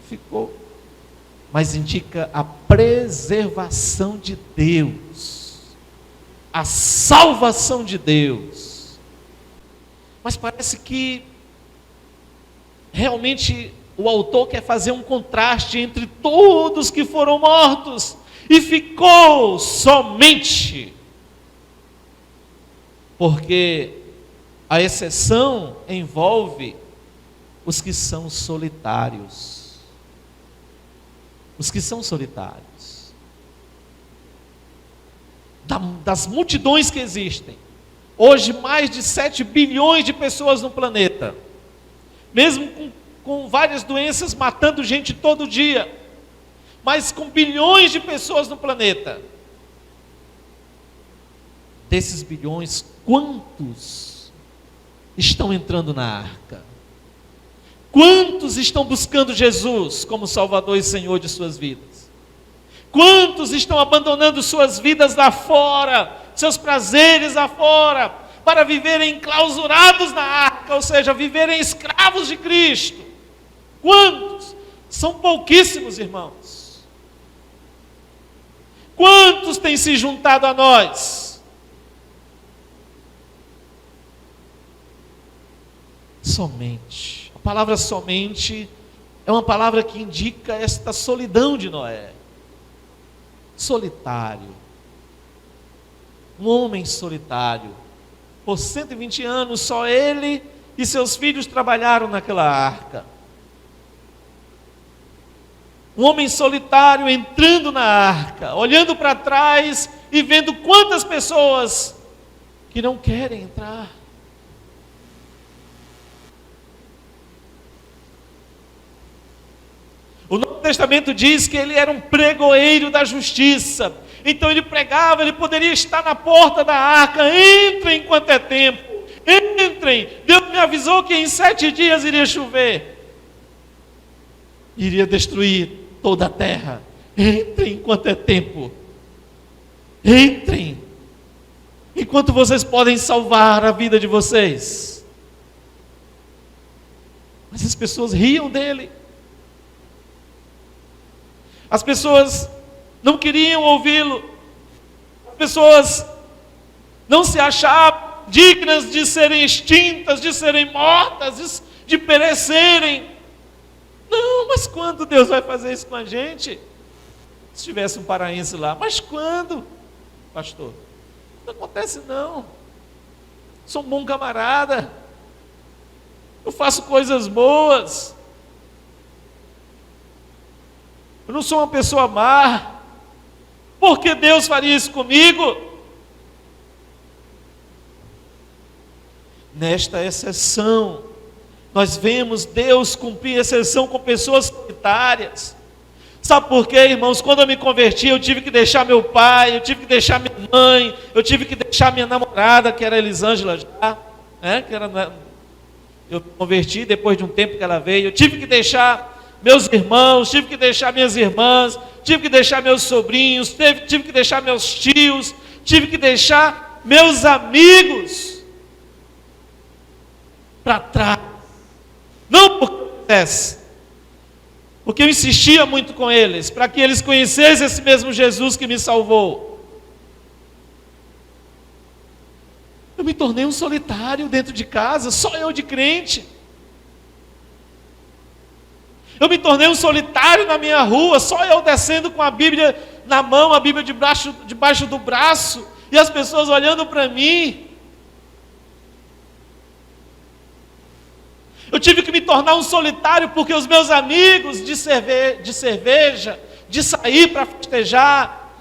ficou, mas indica a preservação de Deus, a salvação de Deus. Mas parece que realmente o autor quer fazer um contraste entre todos que foram mortos e ficou somente, porque a exceção envolve os que são solitários. Os que são solitários. Das multidões que existem. Hoje mais de 7 bilhões de pessoas no planeta. Mesmo com várias doenças matando gente todo dia. Mas com bilhões de pessoas no planeta. Desses bilhões, quantos estão entrando na arca? Quantos estão buscando Jesus como Salvador e Senhor de suas vidas? Quantos estão abandonando suas vidas lá fora, seus prazeres lá fora, para viverem enclausurados na arca, ou seja, viverem escravos de Cristo? Quantos? São pouquíssimos, irmãos. Quantos têm se juntado a nós? Somente. A palavra somente é uma palavra que indica esta solidão de Noé. Solitário. Um homem solitário. Por 120 anos, só ele e seus filhos trabalharam naquela arca. Um homem solitário entrando na arca, olhando para trás e vendo quantas pessoas que não querem entrar. O Novo Testamento diz que ele era um pregoeiro da justiça. Então ele pregava, ele poderia estar na porta da arca. Entrem enquanto é tempo. Entrem. Deus me avisou que em 7 dias iria chover. Iria destruir toda a terra. Entrem enquanto é tempo. Entrem. Enquanto vocês podem salvar a vida de vocês. Mas as pessoas riam dele. As pessoas não queriam ouvi-lo. As pessoas não se achavam dignas de serem extintas, de serem mortas, de perecerem. Não, mas quando Deus vai fazer isso com a gente? Se tivesse um paraense lá, mas quando, pastor? Não acontece não. Sou um bom camarada. Eu faço coisas boas. Eu não sou uma pessoa má. Por que Deus faria isso comigo? Nesta exceção, nós vemos Deus cumprir exceção com pessoas solitárias. Sabe por quê, irmãos? Quando eu me converti, eu tive que deixar meu pai, eu tive que deixar minha mãe, eu tive que deixar minha namorada, que era Elisângela já, né? Eu me converti depois de um tempo que ela veio. Eu tive que deixar meus irmãos, tive que deixar minhas irmãs, tive que deixar meus sobrinhos, tive que deixar meus tios, tive que deixar meus amigos para trás. Não porque eu quisesse, porque eu insistia muito com eles, para que eles conhecessem esse mesmo Jesus que me salvou. Eu me tornei um solitário dentro de casa, só eu de crente. Eu me tornei um solitário na minha rua, só eu descendo com a Bíblia na mão, a Bíblia debaixo do braço, e as pessoas olhando para mim. Eu tive que me tornar um solitário porque os meus amigos de cerveja, de sair para festejar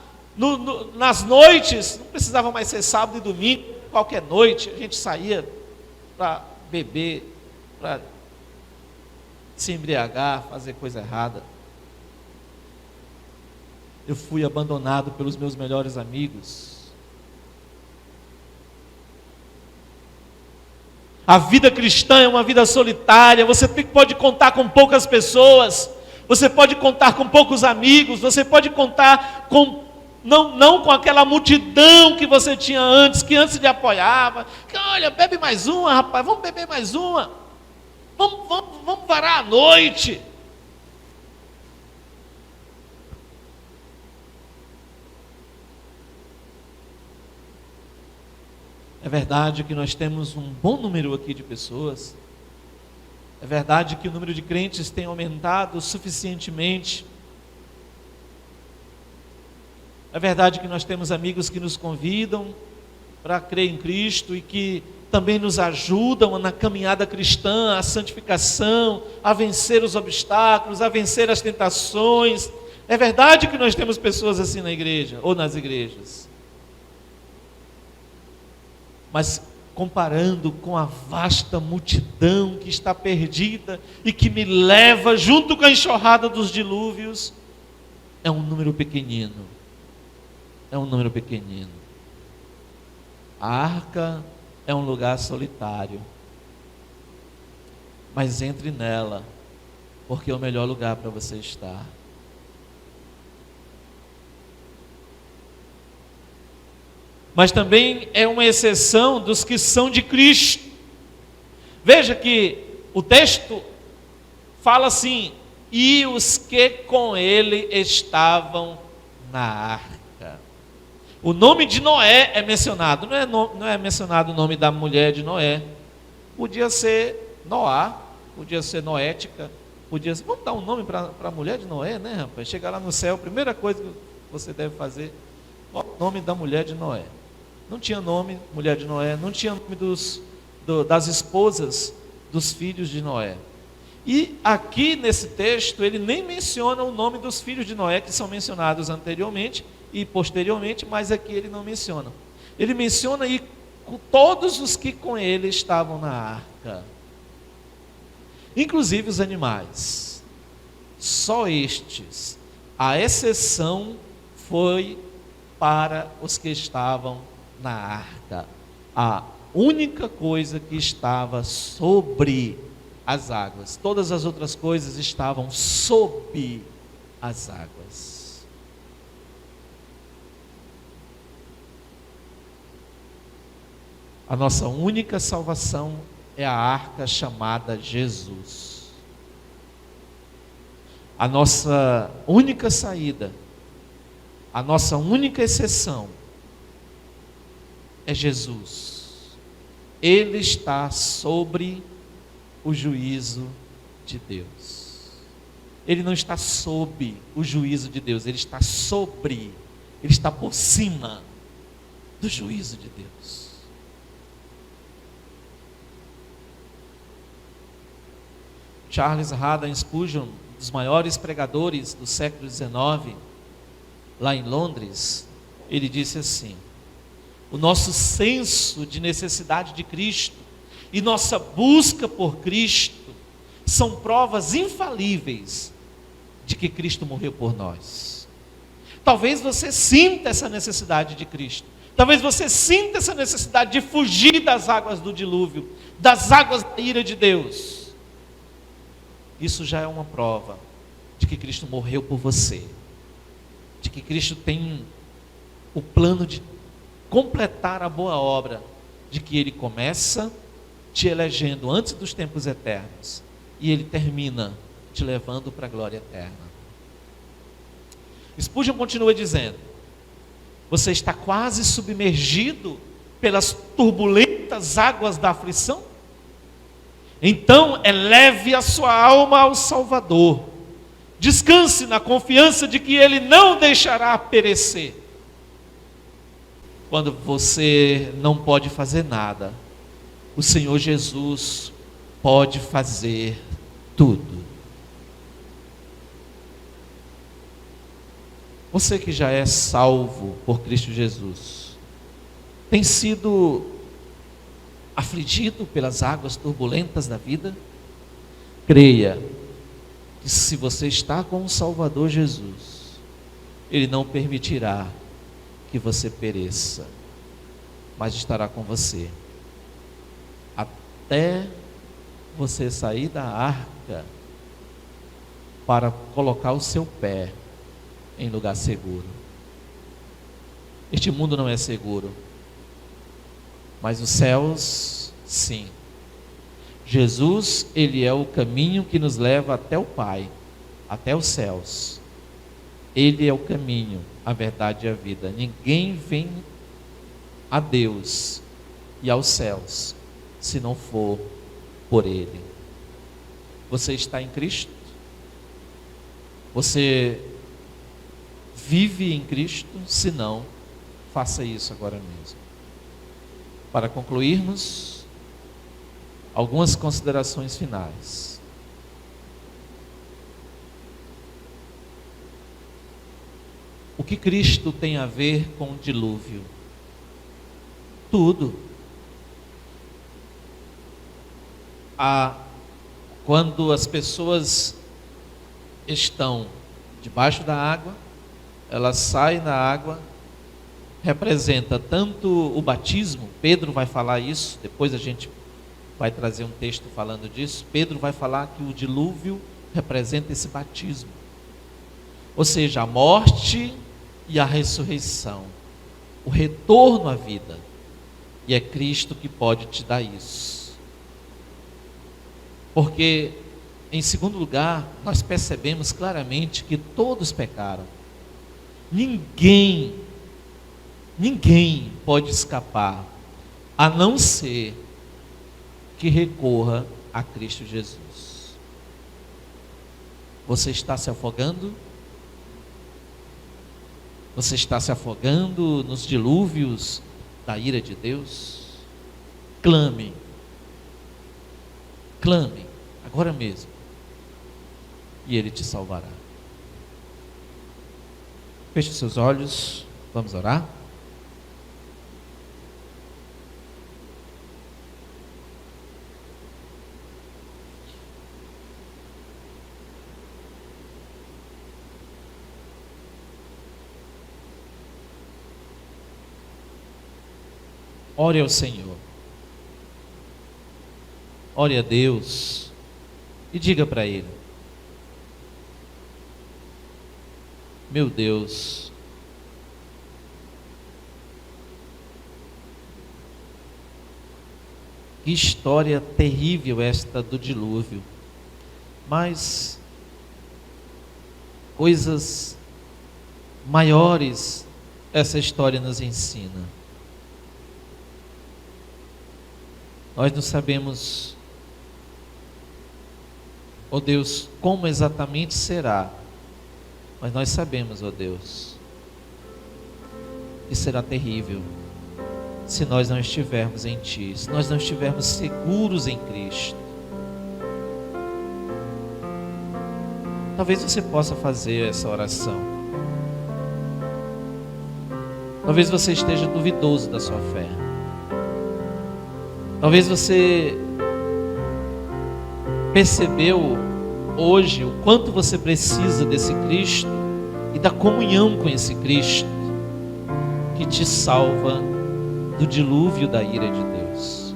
nas noites, não precisava mais ser sábado e domingo, qualquer noite a gente saía para beber, para se embriagar, fazer coisa errada. Eu fui abandonado pelos meus melhores amigos. A vida cristã é uma vida solitária. Você pode contar com poucas pessoas, você pode contar com poucos amigos, você pode contar com não com aquela multidão que você tinha antes, que antes lhe apoiava, que olha, bebe mais uma, rapaz, vamos beber mais uma, vamos varar a noite. É verdade que nós temos um bom número aqui de pessoas. É verdade que o número de crentes tem aumentado suficientemente. É verdade que nós temos amigos que nos convidam para crer em Cristo e que também nos ajudam na caminhada cristã, a santificação, a vencer os obstáculos, a vencer as tentações. É verdade que nós temos pessoas assim na igreja ou nas igrejas. Mas comparando com a vasta multidão que está perdida e que me leva junto com a enxurrada dos dilúvios, é um número pequenino. É um número pequenino. A arca é um lugar solitário. Mas entre nela, porque é o melhor lugar para você estar. Mas também é uma exceção dos que são de Cristo. Veja que o texto fala assim: e os que com ele estavam na arca. O nome de Noé é mencionado, não é mencionado o nome da mulher de Noé. Podia ser Noá, podia ser Noética, podia ser, vamos dar um nome para a mulher de Noé, né, rapaz? Chegar lá no céu, a primeira coisa que você deve fazer, qual o nome da mulher de Noé? Não tinha nome, mulher de Noé, não tinha nome das esposas dos filhos de Noé. E aqui nesse texto, ele nem menciona o nome dos filhos de Noé, que são mencionados anteriormente e posteriormente, mas aqui ele não menciona. Ele menciona aí todos os que com ele estavam na arca, inclusive os animais. Só estes, a exceção foi para os que estavam na arca. A única coisa que estava sobre as águas, todas as outras coisas estavam sob as águas. A nossa única salvação é a arca chamada Jesus. A nossa única saída, a nossa única exceção é Jesus. ele está sobre o juízo de Deus. Ele não está sob o juízo de Deus, ele está sobre, ele está por cima do juízo de Deus. Charles Haddon Spurgeon, um dos maiores pregadores do século XIX, lá em Londres, ele disse assim: o nosso senso de necessidade de Cristo e nossa busca por Cristo são provas infalíveis de que Cristo morreu por nós. Talvez você sinta essa necessidade de Cristo, talvez você sinta essa necessidade de fugir das águas do dilúvio, das águas da ira de Deus. Isso já é uma prova de que Cristo morreu por você, de que Cristo tem o plano de completar a boa obra, de que Ele começa te elegendo antes dos tempos eternos, e Ele termina te levando para a glória eterna. Spurgeon continua dizendo: você está quase submergido pelas turbulentas águas da aflição? Então eleve a sua alma ao Salvador, descanse na confiança de que Ele não deixará perecer. Quando você não pode fazer nada, o Senhor Jesus pode fazer tudo. Você que já é salvo por Cristo Jesus, tem sido afligido pelas águas turbulentas da vida? Creia que se você está com o Salvador Jesus, Ele não permitirá que você pereça, mas estará com você até você sair da arca para colocar o seu pé em lugar seguro. Este mundo não é seguro, mas os céus, sim. Jesus, Ele é o caminho que nos leva até o Pai, até os céus. Ele é o caminho, a verdade e a vida. Ninguém vem a Deus e aos céus se não for por Ele. Você está em Cristo? Você vive em Cristo? Se não, faça isso agora mesmo. Para concluirmos, algumas considerações finais. O que Cristo tem a ver com o dilúvio? Tudo. Quando as pessoas estão debaixo da água, elas saem da água, representa tanto o batismo. Pedro vai falar isso, depois a gente vai trazer um texto falando disso. Pedro vai falar que o dilúvio representa esse batismo, ou seja, a morte e a ressurreição, o retorno à vida, e é Cristo que pode te dar isso. Porque, em segundo lugar, nós percebemos claramente que todos pecaram. Ninguém pode escapar, a não ser que recorra a Cristo Jesus. Você está se afogando? Você está se afogando nos dilúvios da ira de Deus? Clame, agora mesmo, e Ele te salvará. Feche seus olhos, vamos orar. Ore ao Senhor, ore a Deus e diga para Ele: meu Deus, que história terrível esta do dilúvio, mas coisas maiores essa história nos ensina. Nós não sabemos, ó Deus, como exatamente será, mas nós sabemos, ó Deus, que será terrível se nós não estivermos em Ti, se nós não estivermos seguros em Cristo. Talvez você possa fazer essa oração. Talvez você esteja duvidoso da sua fé. Talvez você percebeu hoje o quanto você precisa desse Cristo e da comunhão com esse Cristo que te salva do dilúvio da ira de Deus.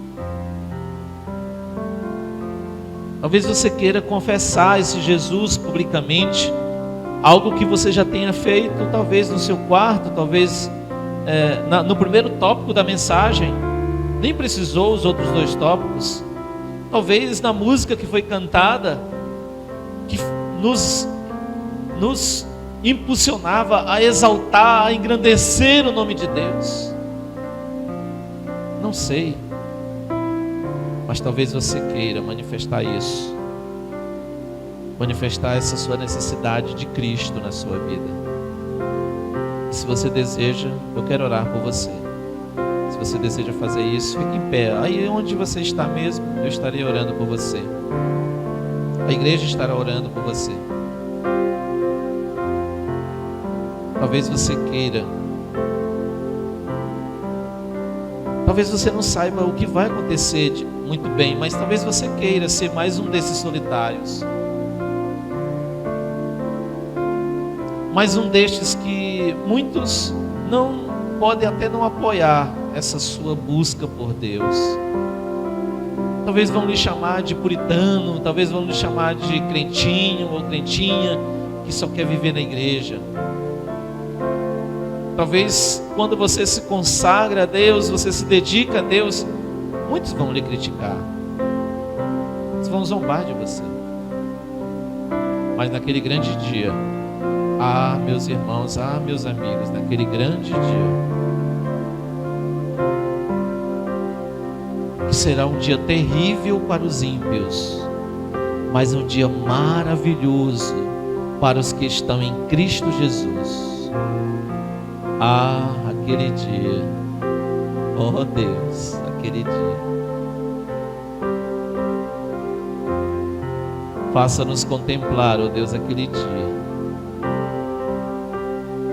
Talvez você queira confessar esse Jesus publicamente, algo que você já tenha feito, talvez no seu quarto, talvez no primeiro tópico da mensagem, nem precisou os outros 2 tópicos, talvez na música que foi cantada, que nos impulsionava a exaltar, a engrandecer o nome de Deus. Não sei, mas talvez você queira manifestar isso, manifestar essa sua necessidade de Cristo na sua vida. E se você deseja, eu quero orar por você. Se você deseja fazer isso, fique em pé. Aí onde você está mesmo, eu estarei orando por você. A igreja estará orando por você. Talvez você queira. Talvez você não saiba o que vai acontecer muito bem, mas talvez você queira ser mais um desses solitários. Mais um destes que muitos não podem até não apoiar essa sua busca por Deus. Talvez vão lhe chamar de puritano, talvez vão lhe chamar de crentinho ou crentinha que só quer viver na igreja. Talvez quando você se consagra a Deus, você se dedica a Deus, muitos vão lhe criticar. Eles vão zombar de você. Mas naquele grande dia, meus irmãos, meus amigos, naquele grande dia, que será um dia terrível para os ímpios, mas um dia maravilhoso para os que estão em Cristo Jesus. Aquele dia, oh Deus, aquele dia. Faça-nos contemplar, oh Deus, aquele dia,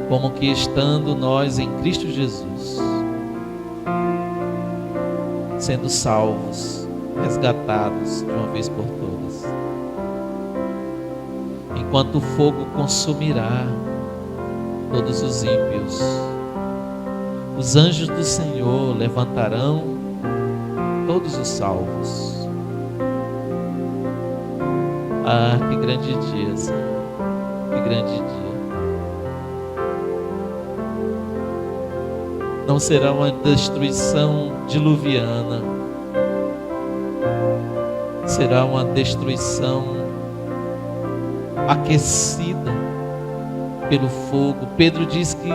como que estando nós em Cristo Jesus, sendo salvos, resgatados de uma vez por todas, enquanto o fogo consumirá todos os ímpios, os anjos do Senhor levantarão todos os salvos. Que grande dia, Senhor, que grande dia. Não será uma destruição diluviana, será uma destruição aquecida pelo fogo. Pedro diz que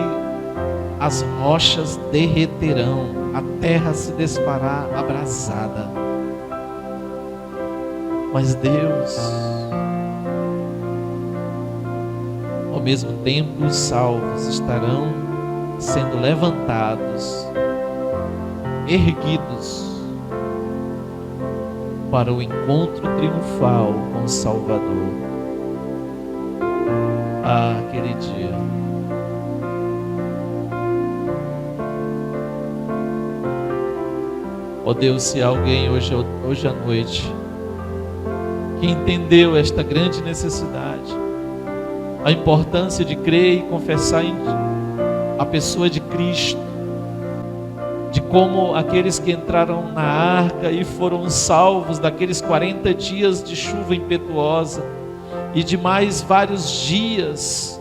as rochas derreterão, a terra se desfará abrasada. Mas Deus, ao mesmo tempo, os salvos estarão sendo levantados, erguidos para o encontro triunfal com o Salvador. Aquele dia. Ó Deus, se há alguém hoje à noite que entendeu esta grande necessidade, a importância de crer e confessar em a pessoa de Cristo, de como aqueles que entraram na arca e foram salvos daqueles 40 dias de chuva impetuosa e de mais vários dias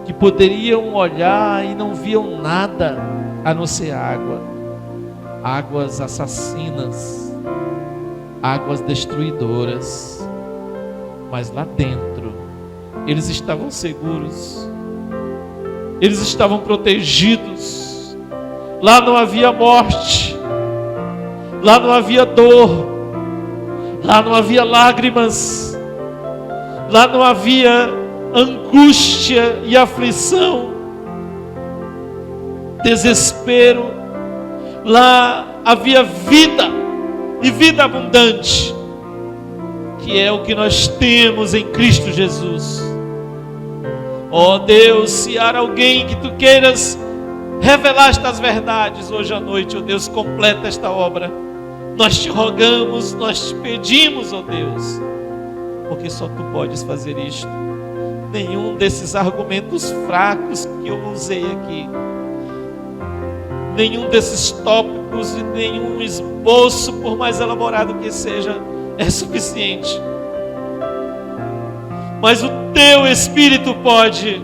que poderiam olhar e não viam nada a não ser água, águas assassinas, águas destruidoras, mas lá dentro eles estavam seguros, eles estavam protegidos. Lá não havia morte, Lá não havia dor, lá não havia lágrimas, lá não havia angústia e aflição, desespero. Lá havia vida e vida abundante, que é o que nós temos em Cristo Jesus. Ó Deus, se há alguém que tu queiras revelar estas verdades hoje à noite, ó Deus, completa esta obra. Nós te rogamos, nós te pedimos, ó Deus, porque só tu podes fazer isto. Nenhum desses argumentos fracos que eu usei aqui, nenhum desses tópicos e nenhum esboço, por mais elaborado que seja, é suficiente. Mas o teu Espírito pode,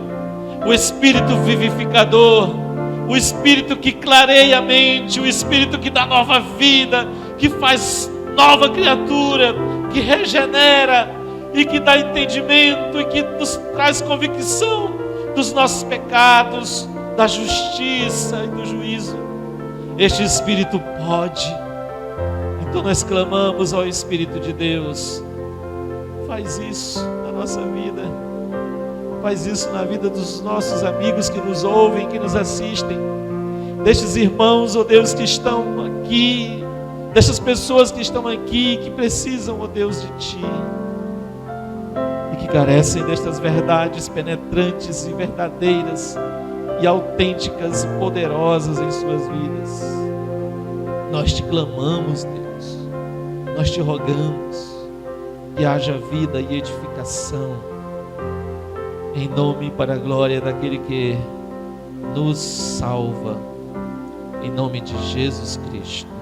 o Espírito vivificador, o Espírito que clareia a mente, o Espírito que dá nova vida, que faz nova criatura, que regenera e que dá entendimento e que nos traz convicção dos nossos pecados, da justiça e do juízo. Este Espírito pode. Então nós clamamos ao Espírito de Deus, faz isso na nossa vida, faz isso na vida dos nossos amigos que nos ouvem, que nos assistem, destes irmãos, ó Deus, que estão aqui, destas pessoas que estão aqui, que precisam, ó Deus, de Ti, e que carecem destas verdades penetrantes e verdadeiras, e autênticas e poderosas em suas vidas. Nós te clamamos, Deus, nós te rogamos que haja vida e edificação, em nome e para a glória daquele que nos salva, em nome de Jesus Cristo.